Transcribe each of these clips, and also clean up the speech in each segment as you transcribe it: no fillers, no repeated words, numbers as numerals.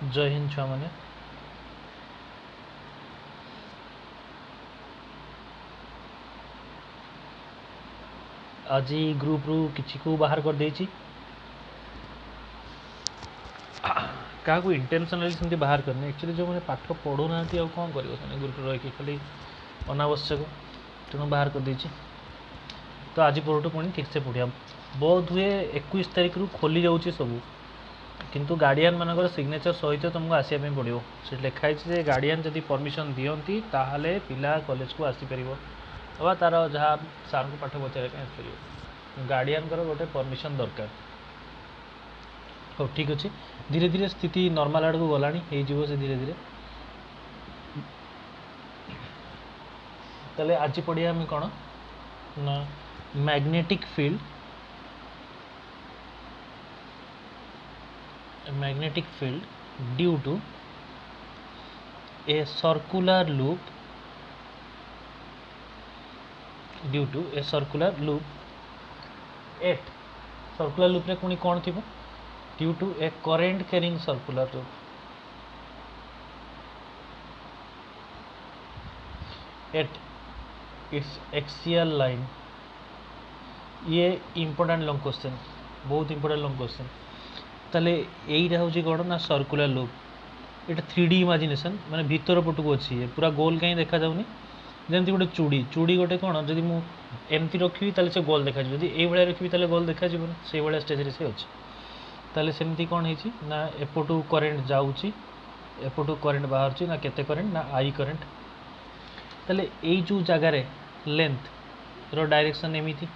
जय हिंद छुआ मैंने आज ग्रुप रु किसी को बाहर कर देछि क्या इंटेंशनली सेमती बाहर करनी एक्चुअली जो मैंने पाठ पढ़ुना कौन कर ग्रुप रही खाली अनावश्यक तेणु बाहर कर देछि। तो आज पर पुणी ठीक से पढ़िया बोध हुए 21 तारिख रु खोली जाऊँगी सबू किंतु गार्डियन मानकर सिग्नेचर सहित तुमको आसपा पड़ो से लिखाई जे गार्डियन जदि परमिशन दियंती ताहले पिला कॉलेज को आसीपर अबा तार जहाँ सार को पाठ पचारे आसपर गार्डियन गोटे परमिशन दरकार। हो ठीक अच्छे धीरे धीरे स्थिति नॉर्मल आड़ को गलानी हो से धीरे धीरे ताले आज पढ़िया आम कौन ना magnetic field due to a circular loop at circular loop रे पुणी कौन थी due to a current carrying circular loop at its axial line. ये इंपोर्टेंट लॉन्ग क्वेश्चन बहुत इंपोर्टेंट लॉन्ग क्वेश्चन ताले यहीटा हूँ कौन ना सर्कुलर लूप ये 3D इमेजिनेशन माने भीतर पटक अच्छी पूरा गोल कहीं देखा जाऊनी जमी गोटे चूड़ी गोटे कौन जब मुझे एमती रखी ताले से गोल देखा जब ये रखी ताले गोल देखा से भाया स्टेज से अच्छे ताले सेमती कौन है ना एपटू करेन्ट जाऊँगी एपटू करेन्ट बाहर ना केते करेन्ट ना आई करेन्ट ताले यही जो जगार लेंथ रो डायरेक्शन एमती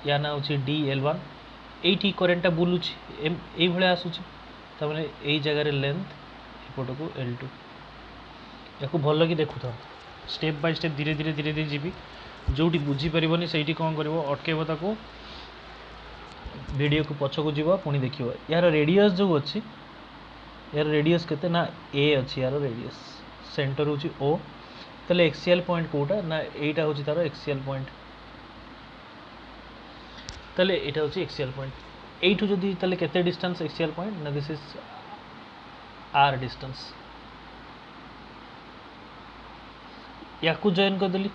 या ना हूँ DL1 ये करेन्टा बुलूची ये आसूची तमें यही जगार लेंथ एपट को L2 या भल कि देखु था स्टेप बाय स्टेप धीरे धीरे धीरे धीरे जीवी जोटी बुझीपारे से कौन कर अटकेब ताको वीडियो को पछ को जीव पुणी देख यार रेडियस जो अच्छी यार रेडियस केते ना A अच्छी यार रेडियस सेंटर हूँ O ताले एक्सियल पॉइंट कोटा ना यहीटा हूँ तार एक्सियल पॉइंट ताले एटा हूँ एक्सियल पॉइंट एठू जदि ताले केते डिस्टेंस एक्सियल पॉइंट ना दिस इज R डिस्टेंस या जॉइन करदेली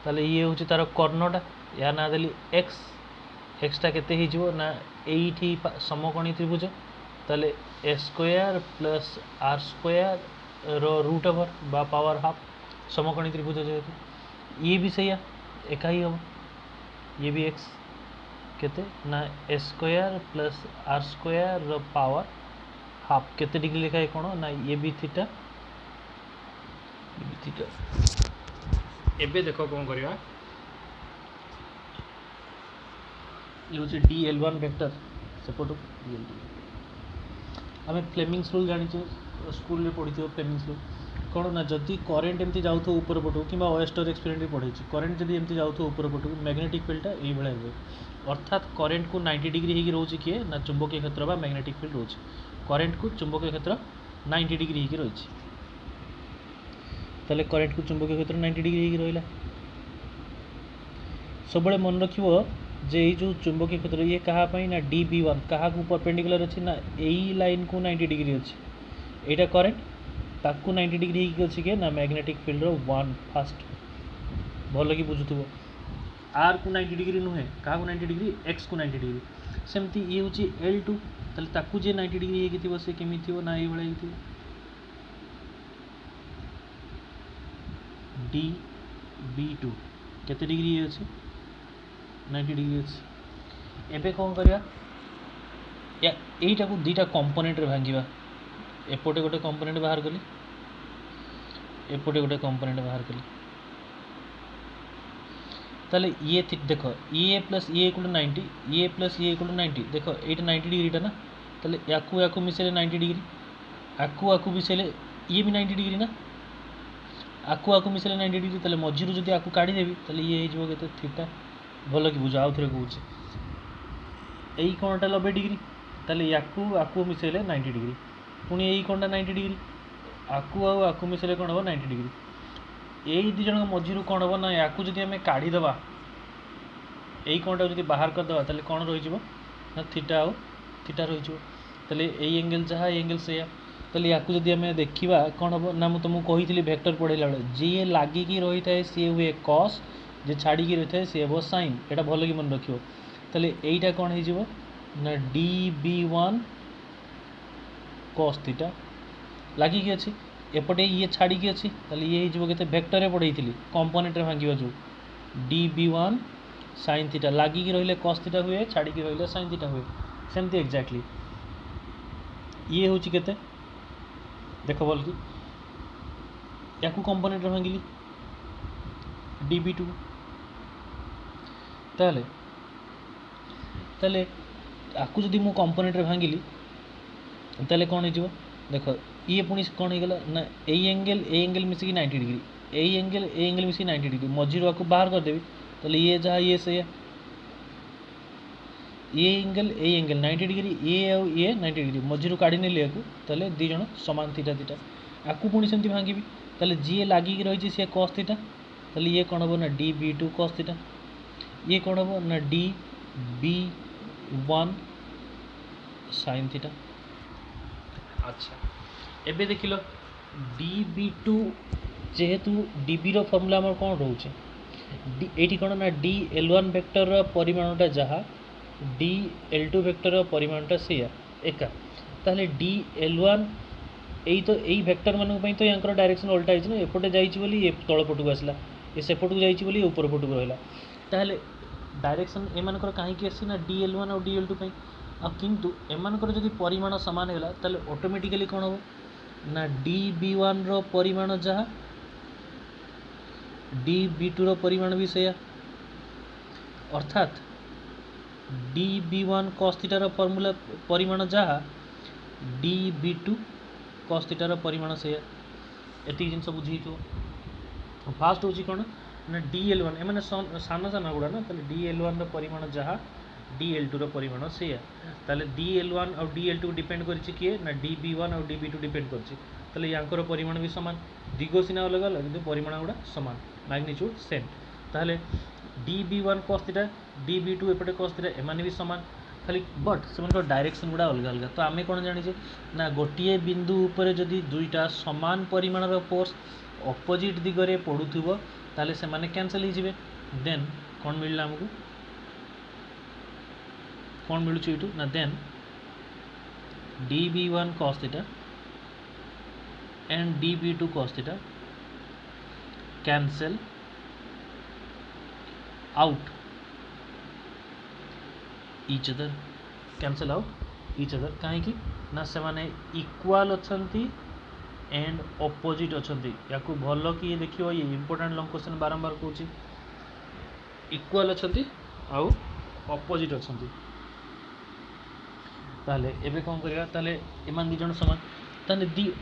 ताले ये हूँ तार कर्णटा या ना देली एक्सटा केते हो ना एठी समकोणी त्रिभुज ताले A² प्लस R² रो रूट ओवर बा पावर हाफ समकोणी त्रिभुज जेहेतु ये भी सही एका ही हम ये भी x केते ना A² प्लस R² रो पावर हाफ केते डिग्री लिखा है कौन ना ये भी थीटा एबे देखो कौन करवा ये हूँ DL1 वेक्टर सेपट DL2 आम फ्लेमिंग्स रूल जानी स्कूल में पढ़ी फ्लेमिंग्स रूल कौन ना जदि करेन्ट एमती जाऊ ऊपर पटू कि ओएस्टर एक्सपेरिमेंट पढ़ी करेन्ट जब एमती जाऊ ऊपर पटू मैग्नेटिक फील्डटा ये हुए अर्थात करेन्ट को 90 डिग्री हो रोचे किए ना चुंबकीय क्षेत्र बा मैग्नेटिक फील्ड रोचे करेन्ट को चुंबकीय क्षेत्र 90 डिग्री हो रही ताले करेन्ट को चुंबकीय क्षेत्र 90 डिग्री रहा सब मन रखियो जे जो चुंबकीय क्षेत्र ये कहाँ ना DB1 क्या परपेंडिकुलर अच्छी ना यही लाइन को 90 डिग्री अच्छी यहाँ करेन्ट ताकू 90 डिग्री अच्छी के ना मैग्नेटिक फील्ड वन फास्ट भल कि बुझुव R को 90 डिग्री नुहे क्या 90 डिग्री X को 90 डिग्री सेमती ये हूँ L2 ताले ताकू जे 90 डिग्री होगी से केमी थी ना ये भाई DB2 केते डिग्री अच्छी 90 डिग्री अच्छी एबे कौन करवा या यहीटा को दुईटा कंपोनेंट रे भांगिबा एपटे गोटे कंपोनेंट बाहर कली एपटे गोटे कंपोनेंट बाहर कली ताले ये देख ये प्लस ये इक्वल 90 ये प्लस ये इक्वल 90 देख ये 90 डिग्रीटा ना ताले याकू मिसेले 90 डिग्री आकू मिसेले ये भी 90 डिग्री ना आकू मिसेले 90 डिग्री ताले मझीरु जदि आकू काढ़ीदेवी ताले ये हो केते थीटा भल कि बुझ आउ थे कहूँ यही कौनटा 90 डिग्री ताले याकू मिसेले 90 डिग्री पुणी यही कौनटा 90 डिग्री आकू मिसेले कौन हम 90 डिग्री यही दुई जन मझीरु कौन हम ना याकू जदि आम काढ़ीदबा यही कौनटा जब बाहर करदे ताले कौन रही ना थीटा रही ताले एई एंगल जहाँ एंगल से ताले या जदि आम देखा कौन हम ना मुझे कही वेक्टर पढ़ेला बेले जी लागिकी रही है सी हुए कॉस जे छाड़ी रही है सी हे साइन यहाँ भल कि मन रखियो ताले एटा कौन हो ना D B one cos theta लागिकी अच्छी एपटे ये छाड़ी अच्छी ताले ये के वेक्टर पढ़े कंपोनेंट भांगे जो D B one sine theta लागिकी रही कॉस थीटा हुए छाड़ी रही साइन थीटा हुए सेमती एक्जाक्टली ये हूँ के देख बोल कि या कंपोनेंट भांगिली डी बी टू ताले ताले आपको जदि मु कंपोनेंट भांगिली ताले कौन हो देख ये पुणी कौन हो गला ना ए एंगल मिसिकी 90 डिग्री ए एंगल मिसिकी 90 डिग्री मझीर आपको बाहर करदेवी ताले ये जहाँ ये से ए एंगल 90 डिग्री ये 90 डिग्री मझीर काढ़ी ने ताले दी जन समान थीटा थीटा आपको पुणी सेमती भांगी ताले जी लागिकी रही सी कॉस थीटा ताले ये कौन हम ना D B two cos theta ये कौन हम ना D B one sine theta. अच्छा एबे देख लो डी बी टू जेहेतु डी बी रो फॉर्मूला हमर कौन रोचे एटी कौन ना डी एल वन वेक्टर परिमाणटा जहाँ डी एल टू वेक्टर परिमाणटा से एका ताहले डी एल वन यही तो यही वेक्टर मानक तो यहाँ डायरेक्शन उल्टा है एपटे जाइए ये तल पटू आसला ये सेपटू जाइए ऊपर पटू रहा ताहले डायरेक्शन एमानकर कहीं आसी ना डी एल वन और डी एल टू किंतु एमानकर जदि परिमाण सामान है ताहले ऑटोमेटिकली कौन हो ना डी बी वन रो परिमाण जहाँ डी बी टू रो परिमाण भी से अर्थात डी बी वन कॉस थीटार फॉर्मूला परिमाण जहाँ डी बी टू कॉस थीटार परिमाण से एति जिन बुझी तो फास्ट हूँ कौन ना डी एल वन एम सान सान गुड़ा ना डी एल वन परिमाण जहाँ डी एल टू परिमाण से ताले डी एल वन और डी एल टू डिपेंड कर किए ना डी बी वन और डी बी टू डिपेंड कर यांकर परिमाण भी सामान दिग सीना अलग अलग किंतु परिमाण गुड़ा सामान मैग्नीट्यूड सेम ताहले D B one cos theta D B two एपटे कॉस थीटा एमाने भी सामान खाली बट से डायरेक्शन गुड़ा अलग अलग तो आम कौन जाने ना गोटे बिंदु उपर जदि दुईटा समान परिमाणर फोर्स अपोजिट दिगरे पड़ुथिबो ताले से माने कैंसल हो देन कौन मिलला हमको कौन मिलूँ ये ना then D B one cos theta and D B two cos theta cancel out each other cancel out each other कहीं ना से माने इक्वाल अच्छी एंड अपोजिट अच्छी या भल कि देखिए ये इंपोर्टेंट लॉन्ग क्वेश्चन बारंबार कहूँ इक्वाल अच्छी आउ अपोजिट अच्छी ताले एबे कौन करिया ताले एमान दी जन समान ताले the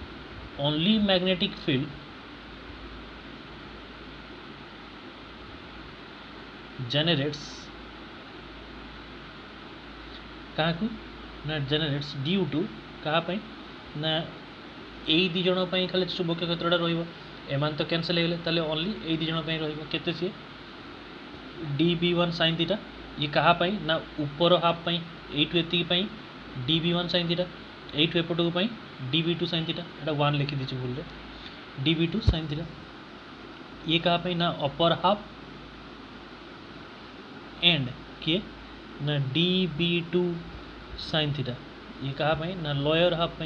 only magnetic field generates कहाँ को ना जनरेट्स ड्यू टू कहाँ ना यही दी जन खाली चुंबकीय क्षेत्रटा रहिबो एमान तो कैंसल हो गले ताले ओनली यही दी जन रहिबो केते सी D B one sine theta ये कहाँ ना ऊपर हाफ एटू एति D B one sine theta एटू एपटू D B two sine theta एटा वन लिखी दीजिए भूल D B two sine theta ये कहाँ ना अपर हाफ एंड किए ना D B two sine theta ये कहाँ ना लोअर हाफ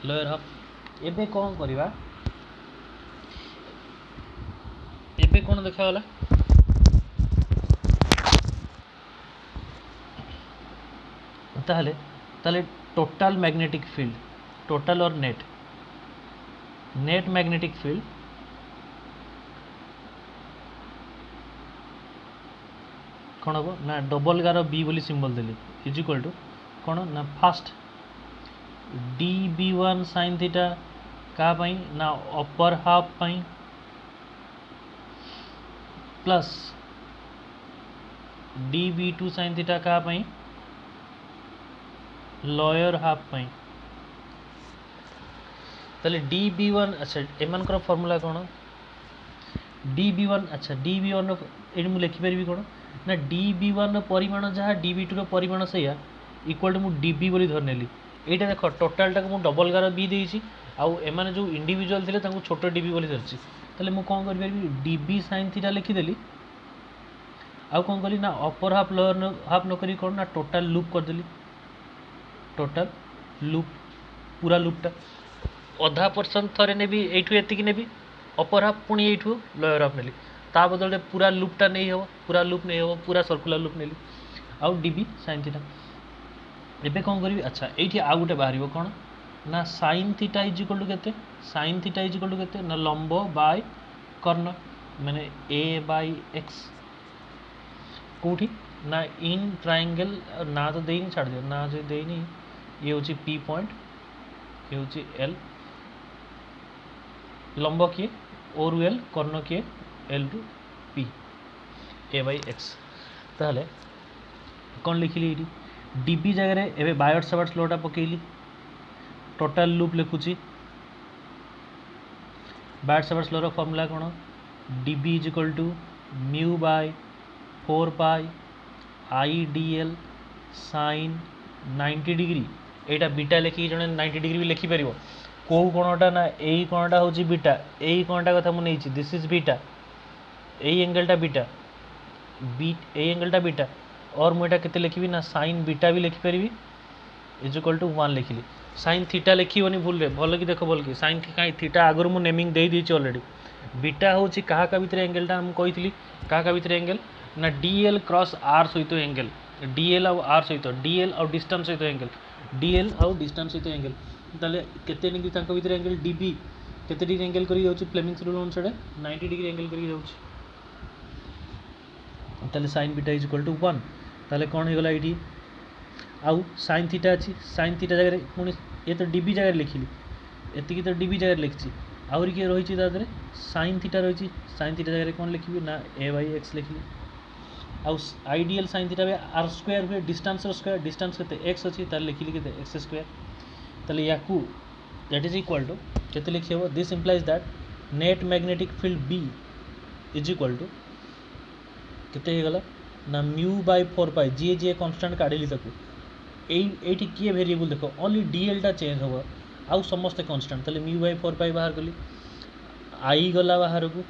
लोअर हाफ एबे कौन करवा एबे कौन देखागला ताहले ताहले टोटल मैग्नेटिक फील्ड टोटल और नेट नेट मैग्नेटिक फील्ड कौन हम ना डबल गार बी बोली सिंबल देली इज इक्वल टू कौन ना first D B one sine theta कहाँ ना upper half plus D B two sine theta कहाँ लोअर हाफ ताले डी बी वन अच्छा एमानकर फॉर्मूला कौन डी बी वन अच्छा डी बी वन ये लिखिपारि कौन ना डी बी वन परिमाण जहाँ डी बी टू परिमाण से इक्वल टू मुझे डीबी बोली धर नेली एटा देख टोटालटा को डबल गार बी देइछि आउ एमाने जो इंडिविजुअल थिले तांको छोटो डीबी बोली धरछि ताले मु कोन करि परबी डीबी sin थीटा लिखि देली आउ कोन कली ना अपर हाफ लोअर हाफ न करी कोन ना टोटल लूप कर देली टोटल लूप पूरा लूपटा अधा परसेंट थरे नेबी एठू एतिकी नेबी अपर हाफ पुणी एठू लोअर हाफ नेली ता बदले पूरा लूपटा नहीं हो पूरा लूप नहीं हो पूरा सर्कुलर लूप नेली आउ डीबी sin थीटा एबे कोन करबी अच्छा एठी आ गुटे बाहरिबो कोन ना sin theta is equal to केते sin theta is equal to केते ना लंब बाय कर्ण माने a बाय x कोठी ना इन ट्रायंगल ना तो देनी छाड़ दियो ना जो देनी ये होची p पॉइंट ये होची l लंब किए और l कर्ण किए l to p a by x ताहले कौन लिखिली एठी डीबी जगह एबे बायट सावर्ट्स लॉटा पकेली टोटल लूप लिखुची बायट सावर्ट्स लॉ रो फार्मूला कोन DB is equal to mu by 4 pi I D L sine 90 degree एटा बीटा लिखी जने 90 डिग्री भी लिखि परिबो को कोणटा ना एई कोणटा होची बीटा एई कोणटा कथा मु नेछि दिस इज बीटा एई एंगलटा बीटा एई एंगलटा बीटा और मु एटा केते लिखिबी ना साइन बीटा भी लिखि परिबी इज इक्वल टू 1 लिखिली साइन थीटा लिखिबनी भूल रे भल की देखो भल की साइन काई थीटा आगर मु नेमिंग दे दी ऑलरेडी बीटा होची कहा का भीतर एंगलटा हम कहितली कहा का भीतर एंगल ना डीएल क्रॉस आर सहित एंगल डीएल और आर सहित डीएल और डिस्टेंस सहित एंगल डीएल और डिस्टेंस सहित एंगल ताले केते डिग्री तांको भीतर एंगल डीबी केते डिग्री एंगल करी जाउची फ्लेमिंग्स रूल अनुसार 90 डिग्री एंगल करी जाउची ताले sin beta is equal to 1 ताले कोन हे गला इडी आउ sin थीटा अछि sin थीटा जगह पुनी ये तो डीबी जगह लिखिली एतिकी तो डीबी जगह लिखछि आउरी के रहिछि दादरे sin थीटा रहिछि sin थीटा जगह कोन लिखिबी ना a बाय x लिखली आउ आइडियल sin थीटा बे r स्क्वायर हुए डिस्टेंस रो स्क्वायर डिस्टेंस केते x अछि तार लिखिली केते x स्क्वायर ताले याकू दैट इज इक्वल टू केते लिखिबो this implies that net magnetic field b is equal to केते हे गला ना म्यू बाय 4 पाई जे कांस्टेंट काढिली ताकू एठी किए वेरिएबल देखो ओनली dl टा चेंज होबो आउ समस्त कांस्टेंट ताले म्यू बाय 4 पाई बाहर कली i गला बाहर को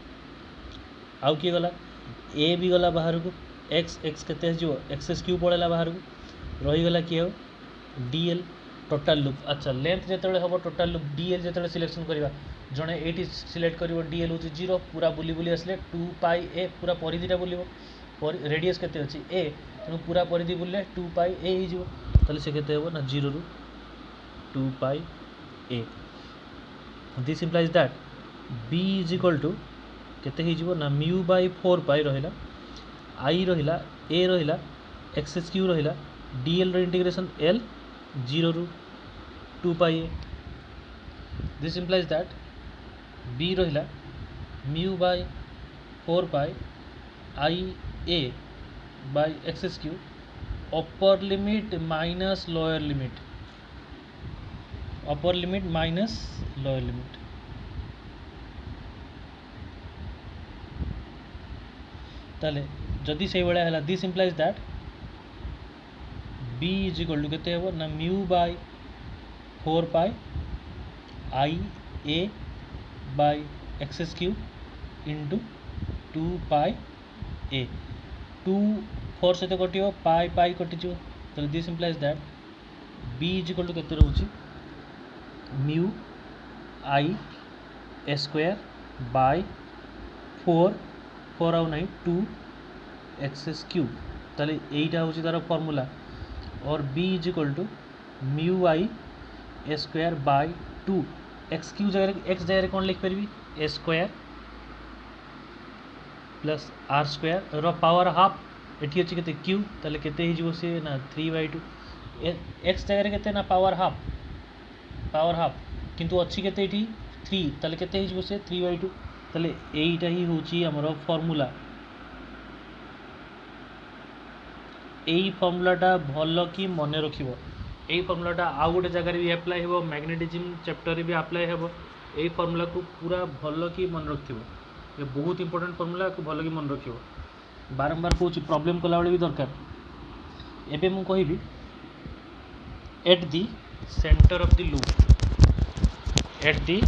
आउ की गला a भी गला बाहर को x केते जो x क्यूब पड़ेला बाहर को रही गला कि dl टोटल लूप अच्छा लेंथ जेतले हबो टोटल लूप dl जेतले सिलेक्शन करबा जणे एटी सिलेक्ट करिवो dl होची 0 पूरा बुली बुली असले 2 पाई a पूरा परिधिटा बुलिवो रेडियस केते अछि a तनु पूरा परिधि बुलले 2 पाई a ही जिवो तले से केते हबो ना 0 रु 2 pi a this implies that b is equal to केते ही जिवो ना म्यू बाय 4 पाई रहिला आई रहिला a रहिला x क्यूब रहिला dl रो इंटीग्रेशन l 0 रु 2 pi a this implies that b रहिला mu by 4 pi I a by x cube upper limit minus lower limit upper limit minus lower limit ताले जदि से बड़ा है this implies that b is equal to केते हेबो ना mu by 4 pi I a by x cube into 2 pi a 2 4 से तो कटियो पाई पाई कटि जो तो this implies that b is equal to केते रहउची mu I a square by 4 आउ नहीं 2 एक्स क्यूब ताले एटा होची तार फार्मूला और b is equal to mu I a square by 2 X cube जगह x जगह कौन लिख परबी a square plus r square रो पावर हाफ एठी अछि केते क्यूब ताले केते ही जिवो से ना 3/2 x जगह केते ना पावर हाफ किंतु अछि केते एठी 3 ताले केते ही जिवो से 3/2 ताले एटा ही होची हमरो फार्मूला एई फार्मूलाटा भल की मन रखिबो एई फार्मूलाटा आउ गोटे जगह भी अप्लाई हेबो मैग्नेटिज्म चैप्टर भी अप्लाई हेबो एई फार्मूला को पूरा भल की मन रखिबो ये बहुत इंपोर्टेंट फार्मूला को भल की मन रखिबो बारंबार कहूँ प्रॉब्लम कला बेले भी दरकार एबे मु कहिबी at the center of the loop, at the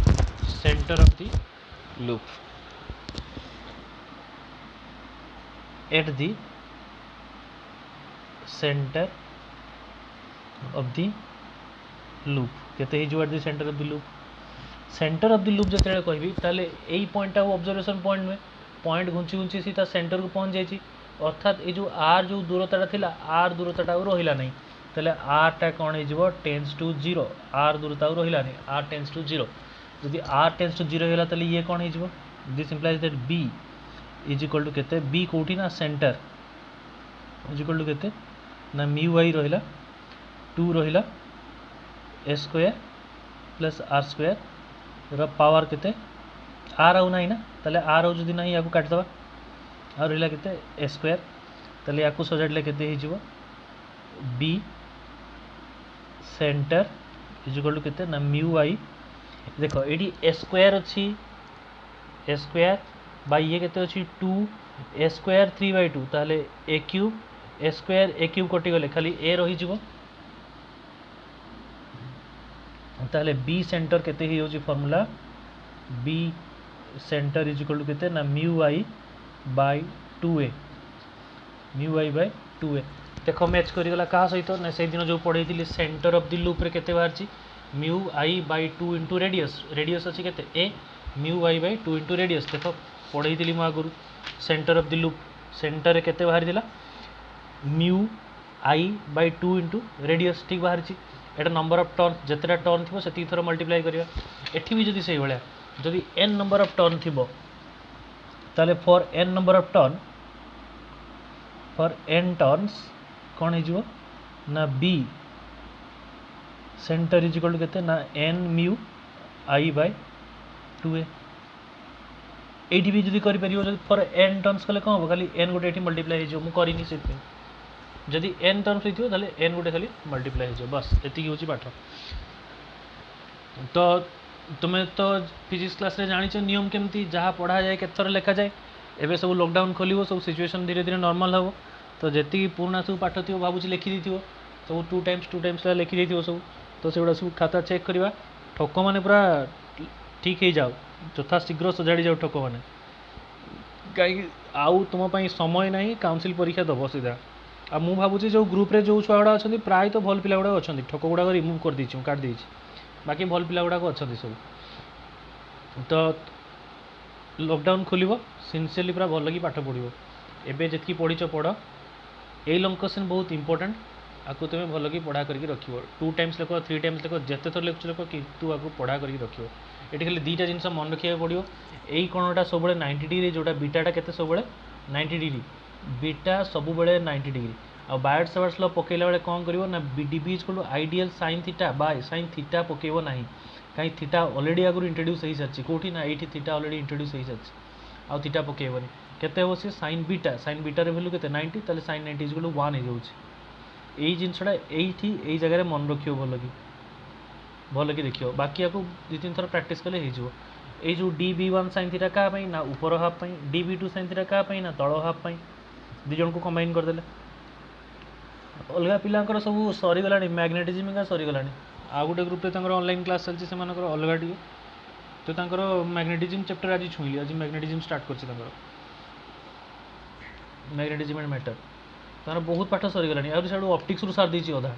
center of the loop, at the center of the loop केते ही जो at the center of the loop, centre of the loop जिते कहबी ताले एई पॉइंट आ ऑब्जर्वेशन पॉइंट में point घुंची घुंची सीधा centre को पहुंच जाइए, अर्थात ये जो आर जो दूरता थिला आर दूरता रहिला नहीं, ताले आर टा कौन हो टेंस टू 0, आर दूरता रहिला नहीं, आर टेंस टू 0, जदि आर टेंस टू 0 होला ताले ये कौन हो, this implies that B is equal to केते, बी कोठी ना सेंटर इज इक्वल टू केते ना म्यू आई रहिला 2 रहिला a square plus r square र पावर केते आर आउ ना ताले आर आउ जदि नहीं याकू काट दबा आ रहिला केते ए स्क्वायर, ताले याकू सजाडले केते हे जिवो B centre is equal to केते ना म्यू आई, देखो एडी ए स्क्वायर अछि, ए स्क्वायर बाय ये केते अछि 2 ए स्क्वायर 3/2 ताले ए क्यूब, ए स्क्वायर ए क्यूब कटि गले खाली ए रही जिवो, ताले बी सेंटर केते ही होची formula B centre is equal to केते ना mu I by 2a, mu I by 2a। देखो मैच करिगला का सहित ना से दिन जो पढ़ेइथिली सेंटर ऑफ द लूप रे केते बाहरची mu I by 2 into radius, radius अछि केते a, mu I by 2 into radius, देखो पढ़ेइथिली म आगुरु centre of the loop, centre रे केते बाहर दिला mu I by 2 into radius, ठीक बाहरची, एटा नंबर ऑफ टर्न जितना टर्न थी से थर मल्टीप्लाई करिया, एठी भी जदि से भाया जदि n नंबर ऑफ टर्न थी ताले for n number of turn, for n turns कौन हो ना b centre is equal to केते ना n mu I by 2a, एठी भी जदि करि परियो जदि फॉर n टर्न्स कले कौन हो खाली n गोटे एठी मल्टीप्लाई हो, मु करिनी से जदि n टर्म्स होइथियो ताले n गोटे खाली मल्टीप्लाई हो, बस एति होची पाठ। तो तुम्हें तो फिजिक्स क्लास रे जानिछ नियम केमती जहाँ पढ़ा जाए केतर लेखा जाए, एबे सब लॉकडाउन खोलिवो सब सिचुएशन धीरे धीरे नॉर्मल हो, तो जेती पुराना सब पाठ थी भावुची लिखि दिथिवो सब 2 टाइम्स लिखि दिथिवो सब, तो सेगुड़ा सब खाता चेक करवा, ठक माने पूरा ठीक हो जाओ यथा शीघ्र सजाड़ी जाओ ठक माने, कहीं आउ तुम समय ना काउंसिल परीक्षा दब सीधा। आ मु भावुची जो ग्रुप रे जो छुआ गुड़ा अच्छा प्राय तो भल पिला गुड़ा अच्छा, ठक गुड़ाक रिमूव कर देछि काट देछि, बाकी भल पिला गुड़ाक अच्छा सब। तो लॉकडाउन खोलिबो सिंसियरली पूरा भल कि पाठ पढ़िबो, एबे जेतकी पढ़िछ पढ़, ए लॉन्ग क्वेश्चन बहुत इंपोर्टेंट, आकु तुम भल कि पढ़ा करके रखिबो, 2 टाइम्स लेख 3 टाइम्स लेख जेते थर लेख लेख किंतु आकु पढ़ा करके रखिबो। एठी खाली दीटा जिनस मन रखिया पड़ियो, एई कोणटा सब बेले 90 डिग्री, जोटा बीटाटा केते सब बेले 90 डिग्री, बीटा सब बेले 90 डिग्री। आ बायट सेवर्स लॉ पकेला बेले कौन करिवो ना DB is equal to I D L sin theta by sin theta पकेबो नाही, कहीं थीटा ऑलरेडी आगु इंट्रोड्यूस हो सारी कोठी ना, एठी थीटा ऑलरेडी इंट्रोड्यूस हो सारी आ थीटा पकेबनी केते हो से sin बीटा रे वैल्यू केते 90, ताले sin 90 इज इक्वल टू 1 हो जाउची। एई जिनसडा एठी एई जगह रे मन रखियो भल कि देखियो, बाकी आपको 2-3 थर प्रैक्टिस कले हो जिवो। ए जो db1 sin थीटा का पई ना ऊपर हाफ पई, db2 sin थीटा का पई ना तळ हाफ पई, दि जन को कंबाइन कर देले। अलग पिलांकर सब सरी गलानी मैग्नेटिज्म का सरी गलानी, आ गोटे ग्रुप रे तांकर ऑनलाइन क्लास चलछि से मानकर अलग टिके, तो तांकर मैग्नेटिज्म चैप्टर आज छुईली, आज मैग्नेटिज्म स्टार्ट करछि तांकर मैग्नेटिज्म एंड मैटर, तार बहुत पाठ सरी गलानी, आ साडू ऑप्टिक्स रु सार देछि अधा,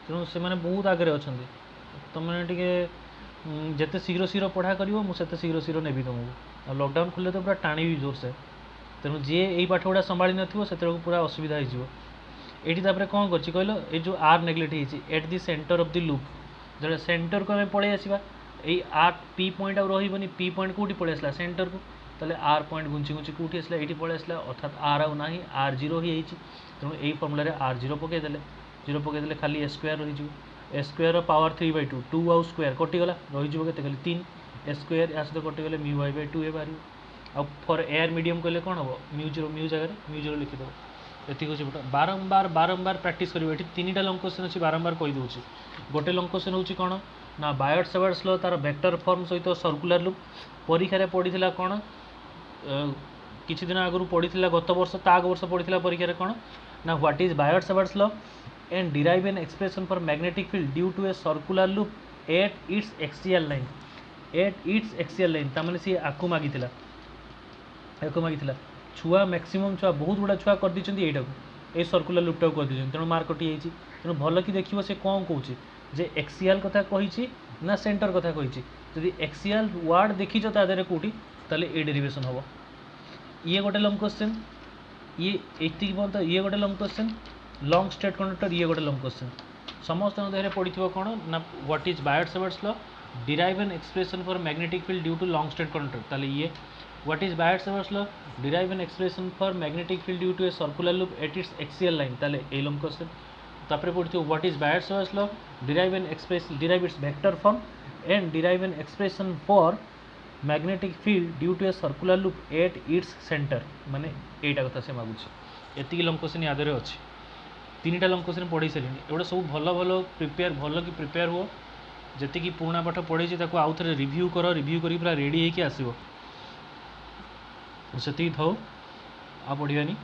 तेणु से माने बहुत आगे अछंती, तुमने टिके जेते शीघ्र पढ़ा करिवो मु सेते शीघ्र नेबी तुमको। लॉकडाउन खुले तो पूरा टाणी भी जोर से, तेणु जी यही पाठ गुड़ा संभाली नथिवो सेते पूरा असुविधा हो। एठी तापर कौन करछि कहलो, ए जो आर नेग्लेक्ट होइछि at the centre of the loop, जब सेंटर को हमें पळे आसीबा, एई आर पी पॉइंट आ रहिबनी, पी पॉइंट कोठी पळे आसला सेंटर को, ताले आर पॉइंट घुंची घुंची कोठी आसला एठी पळे आसला, अर्थात आर आउ नाही आर 0 ही होइछि, तेणु एई फार्मूला रे आर 0 पके देले, 0 पके देले खाली ए स्क्वायर रहि जिवो, ए स्क्वायर पावर 3/2, 2 आउ स्क्वायर कटि गला रहि जिवो केते खाली 3, ए स्क्वायर या सहित कटि गले म्यू आई बाय 2a बारी। आ फॉर एयर मीडियम कहले कोन हबो म्यू 0 जगह म्यू 0 लिखि दबो, एति होछि बटा बारंबार प्रैक्टिस करिवो। एठी 3टा लॉन्ग क्वेश्चन अछि, बारंबार कहि दोछि। गोटे लॉन्ग क्वेश्चन होछि कोन ना बायट सेवर्स लॉ तार वेक्टर फॉर्म सहित सर्कुलर लूप, परीक्षा रे पढिथिला कोन किछि दिन आगु पढिथिला गत वर्ष, ता आग वर्ष पढिथिला परीक्षा रे कोन ना what is Biot Savart's law, and derive an expression for magnetic field due to a circular loop at its axial line. At its axial line तार माने सी आकु मागिथिला छुआ मैक्सिमम छुआ बहुत गुड़ा छुआ कर दी एटा को ए सर्कुलर लूपटा कर दी तेणु मार्क कटि जाइए तेणु भल कि देखिए से कौन कौन जे एक्सियल कथा कही ना सेंटर कथा कही जदि एक्सियल वार्ड देखी तादेह कौटी ताले ए डेरिवेशन हम ये गोटे लंग क्वेश्चन ये एति पर्यंत ये गोटे long question long straight conductor ये गोटे लंग क्वेश्चन समस्त देहरे पड़ी कौन ना what is Biot Savart's law derive an expression for magnetic field due to long straight conductor ताले ये what is Biot Savart's law derive an expression for magnetic field due to a circular loop at its axial line ताले ए long question तापर पड़ी what is Biot Savart's law derive an expression derive its vector form and derive an expression for magnetic field due to a circular loop at its centre माने एटा कथा से मागुଛି एतिकी long question याद रे अछि तीनटा लंग क्वेश्चन पढ़ी सारे एगुड़ा सब भल भल प्रिपेयर भल कि प्रिपेयर हो जी पुराणा पाठ पढ़ी आउ थे रिव्यू कर रिव्यू कर पूरा रेडी होकर आसो से थाऊ आ पढ़ानी।